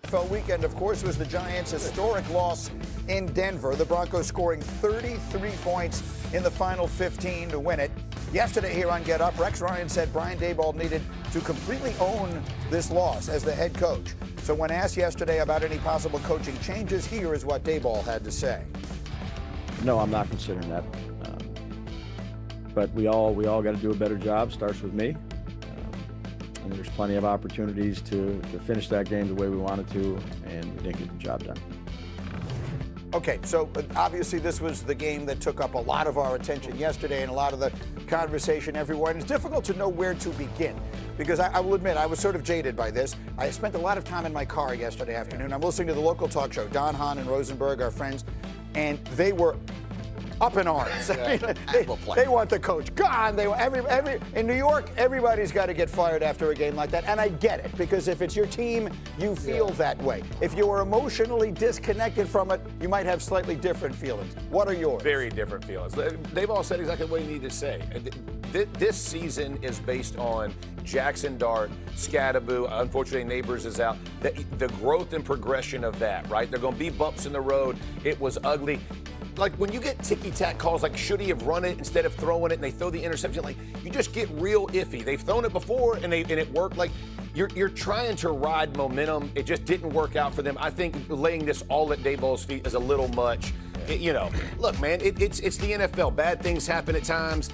NFL weekend, of course, was the Giants' historic loss in Denver. The Broncos scoring 33 points in the final 15 to win it. Yesterday here on Get Up, Rex Ryan said Brian Daboll needed to completely own this loss as the head coach. So when asked yesterday about any possible coaching changes, here is what Daboll had to say. No, I'm not considering that. But we all got to do a better job. Starts with me. And there's plenty of opportunities to finish that game the way we wanted to, and we didn't get the job done. Okay, so obviously this was the game that took up a lot of our attention yesterday and a lot of the conversation everywhere. And it's difficult to know where to begin because I will admit I was sort of jaded by this. I spent a lot of time in my car yesterday afternoon. I'm listening to the local talk show, Don Hahn and Rosenberg, our friends, and they were up in arms. They want the coach gone. They want in New York, everybody's got to get fired after a game like that, and I get it because if it's your team, you feel that way. If you are emotionally disconnected from it, you might have slightly different feelings. What are yours? Very different feelings. They've all said exactly what he needed to say. This season is based on Jackson Dart, Scadaboo, unfortunately Neighbors is out. The growth and progression of that, right? There are going to be bumps in the road. It was ugly. Like when you get ticky-tack calls like should he have run it instead of throwing it and they throw the interception, like you just get real iffy. They've thrown it before and it worked. Like you're trying to ride momentum. It just didn't work out for them. I think laying this all at Daboll's feet is a little much. Look, man, it's the NFL. Bad things happen at times.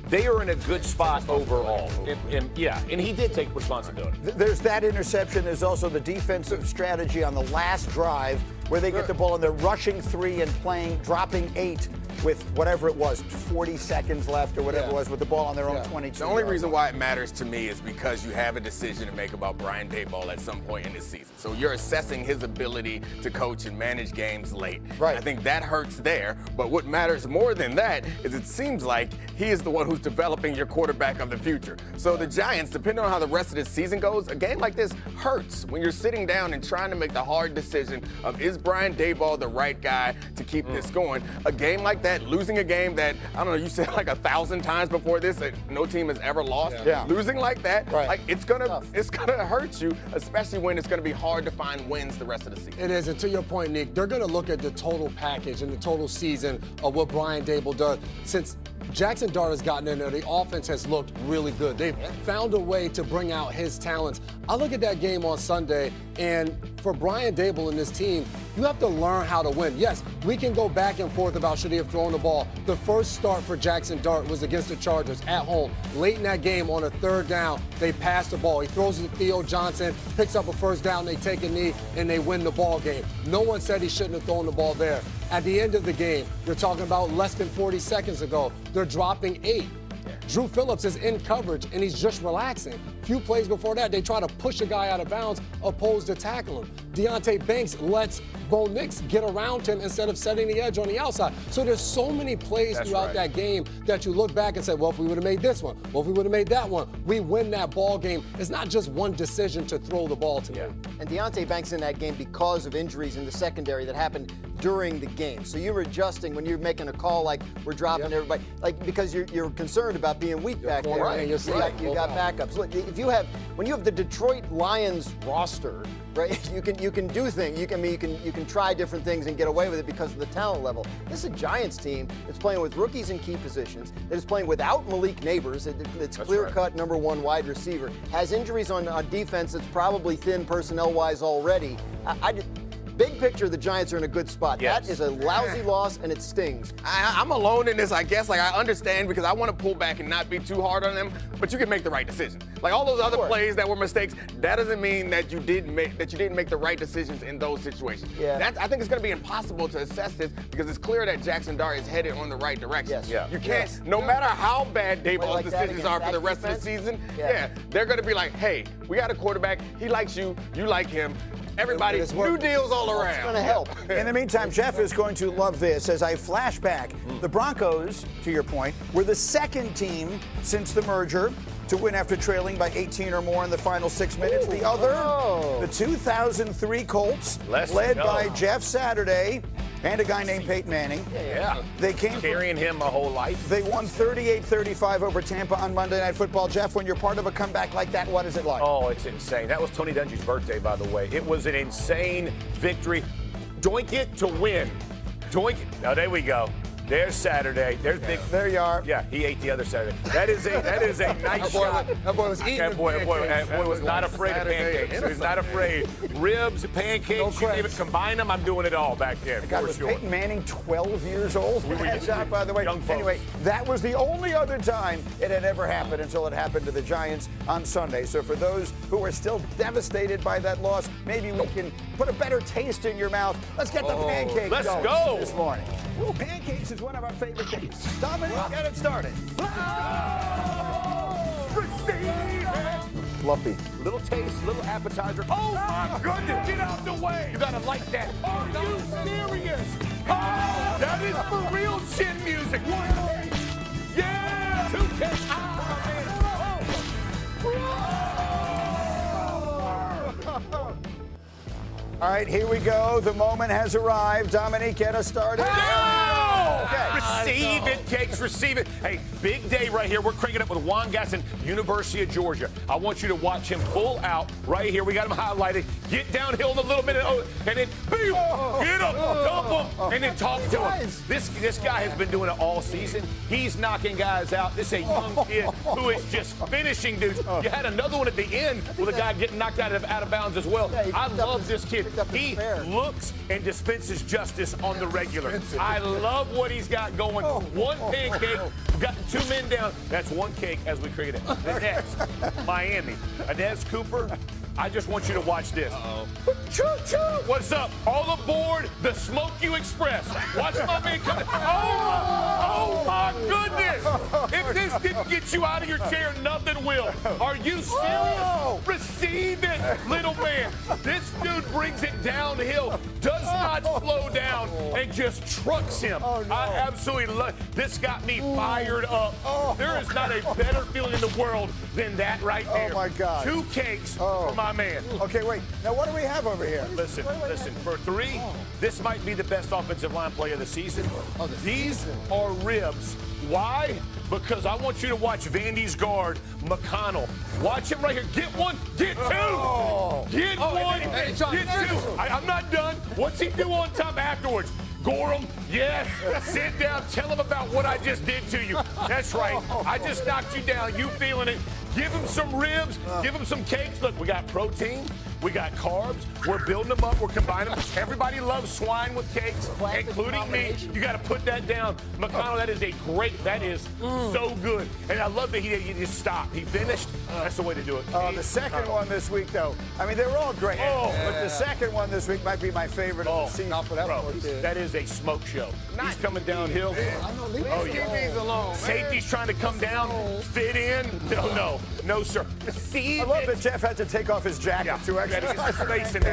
They are in a good spot overall. And he did take responsibility. There's that interception. There's also the defensive strategy on the last drive where they get the ball and they're rushing 3 and dropping 8 with whatever it was, 40 seconds left or whatever it was with the ball on their own 22. The only reason why it matters to me is because you have a decision to make about Brian Daboll at some point in this season. So you're assessing his ability to coach and manage games late. Right. I think that hurts there. But what matters more than that is it seems like he is the one who's developing your quarterback of the future. So the Giants, depending on how the rest of the season goes, a game like this hurts when you're sitting down and trying to make the hard decision of is Brian Daboll the right guy to keep this going. A game like that, losing a game that, I don't know, you said like 1,000 times before this that no team has ever lost. Losing like that, like it's gonna hurt you, especially when it's gonna be hard to find wins the rest of the season. It is, and to your point, Nick, they're gonna look at the total package and the total season of what Brian Daboll does. Since Jackson Dart has gotten in there, the offense has looked really good. They've found a way to bring out his talents. I look at that game on Sunday, and for Brian Daboll and this team, you have to learn how to win. Yes, we can go back and forth about should he have thrown the ball. The first start for Jackson Dart was against the Chargers at home. Late in that game on a 3rd down, they pass the ball. He throws it to Theo Johnson, picks up a 1st down, they take a knee, and they win the ball game. No one said he shouldn't have thrown the ball there. At the end of the game, you're talking about less than 40 seconds ago, they're dropping 8. Drew Phillips is in coverage, and he's just relaxing. Few plays before that, they try to push a guy out of bounds opposed to tackle him. Deontay Banks lets Bo Nix get around him instead of setting the edge on the outside. So there's so many plays throughout that game that you look back and say, well, if we would have made this one, well, if we would have made that one, we win that ball game. It's not just one decision to throw the ball to him. And Deontay Banks in that game because of injuries in the secondary that happened during the game. So you're adjusting when you're making a call like we're dropping everybody, like because you're concerned about being weak back there. Right. You got backups. Look, if you have when you have the Detroit Lions roster, right? You can do things. You can try different things and get away with it because of the talent level. This is a Giants team that's playing with rookies in key positions. That is playing without Malik Neighbors. It's clear-cut number 1 wide receiver. Has injuries on defense. That's probably thin personnel-wise already. Big picture, the Giants are in a good spot. That is a lousy loss, and it stings. I'm alone in this, I guess. Like, I understand because I want to pull back and not be too hard on them, but you can make the right decision. Like, all those other plays that were mistakes, that doesn't mean that you didn't make the right decisions in those situations. I think it's going to be impossible to assess this because it's clear that Jackson Dart is headed on the right direction. You can't, no matter how bad Daboll's decisions are for the rest of the season, they're going to be like, hey, we got a quarterback. He likes you. You like him. Everybody, new deals all around. It's going to help. In the meantime, Jeff is going to love this. As I flash back, the Broncos, to your point, were the 2nd team since the merger to win after trailing by 18 or more in the final 6 minutes. The other, the 2003 Colts, led by Jeff Saturday, and a guy named Peyton Manning. Yeah. They came carrying him my whole life. They won 38-35 over Tampa on Monday Night Football. Jeff, when you're part of a comeback like that, what is it like? Oh, it's insane. That was Tony Dungy's birthday, by the way. It was an insane victory. Doink it to win. Doink it. Oh, there we go. There's Saturday. There's big. There you are. Yeah, he ate the other Saturday. That is a nice shot. That boy was eating That boy was not afraid of pancakes. He was not afraid. Ribs, pancakes, you name it, combine them. I'm doing it all back there. God, was Peyton Manning 12 years old? Shot, by the way. Young folks. Anyway, that was the only other time it had ever happened until it happened to the Giants on Sunday. So for those who are still devastated by that loss, maybe we can put a better taste in your mouth. Let's get the pancakes let's going go. this morning. Ooh, pancakes is one of our favorite things. Dominic, get it started. Fluffy. Little taste, little appetizer. Oh my goodness, get out the way. You gotta like that. Are you serious? Oh, that is for real chin music. Yeah! 2 cakes. All right, here we go. The moment has arrived. Dominique, get us started. Okay. Receive it, Cakes, receive it. Hey, big day right here. We're cranking up with Juan Gasson, University of Georgia. I want you to watch him pull out right here. We got him highlighted. Get downhill in a little bit, and then boom, get up, dump him, and then talk to him. This guy has been doing it all season. He's knocking guys out. This is a young kid who is just finishing dudes. You had another one at the end with a guy getting knocked out of bounds as well. I love this kid. He looks and dispenses justice on the regular. I love what he's got going. One pancake, got 2 men down. That's 1 cake as we create it. The next, Miami. Inez Cooper, I just want you to watch this. Choo-choo! What's up? All aboard the Smoke You Express. Watch my man coming. Oh my goodness! If this didn't get you out of your chair, nothing will. Are you serious? Receive it, little man. This dude brings it downhill, does not slow down, and just trucks him. I absolutely love. This got me fired up. There is not a better feeling in the world than that right there. Oh my God! 2 cakes for my man. Okay, wait. Now, what do we have over here? Listen. For 3, this might be the best offensive line play of the season. These are ribs. Why? Because I want you to watch Vandy's guard, McConnell. Watch him right here. Get 1, get 2. Get 1, get 2. I'm not done. What's he do on top afterwards? Gorham, yes. Sit down. Tell him about what I just did to you. That's right. I just knocked you down. You feeling it. Give him some ribs. Give him some cakes. Look, we got protein. We got carbs. We're building them up. We're combining them. Everybody loves swine with cakes, including me. You got to put that down. McConnell, that is that is so good. And I love that he just stopped. He finished. That's the way to do it. The second one this week, though, I mean, they were all great. But the second one this week might be my favorite of the season. Not for that one. That is a smoke show. He's coming downhill. Leave these alone. Safety's trying to come down, fit in. No, sir. I love that Jeff had to take off his jacket to exercise. Space in there.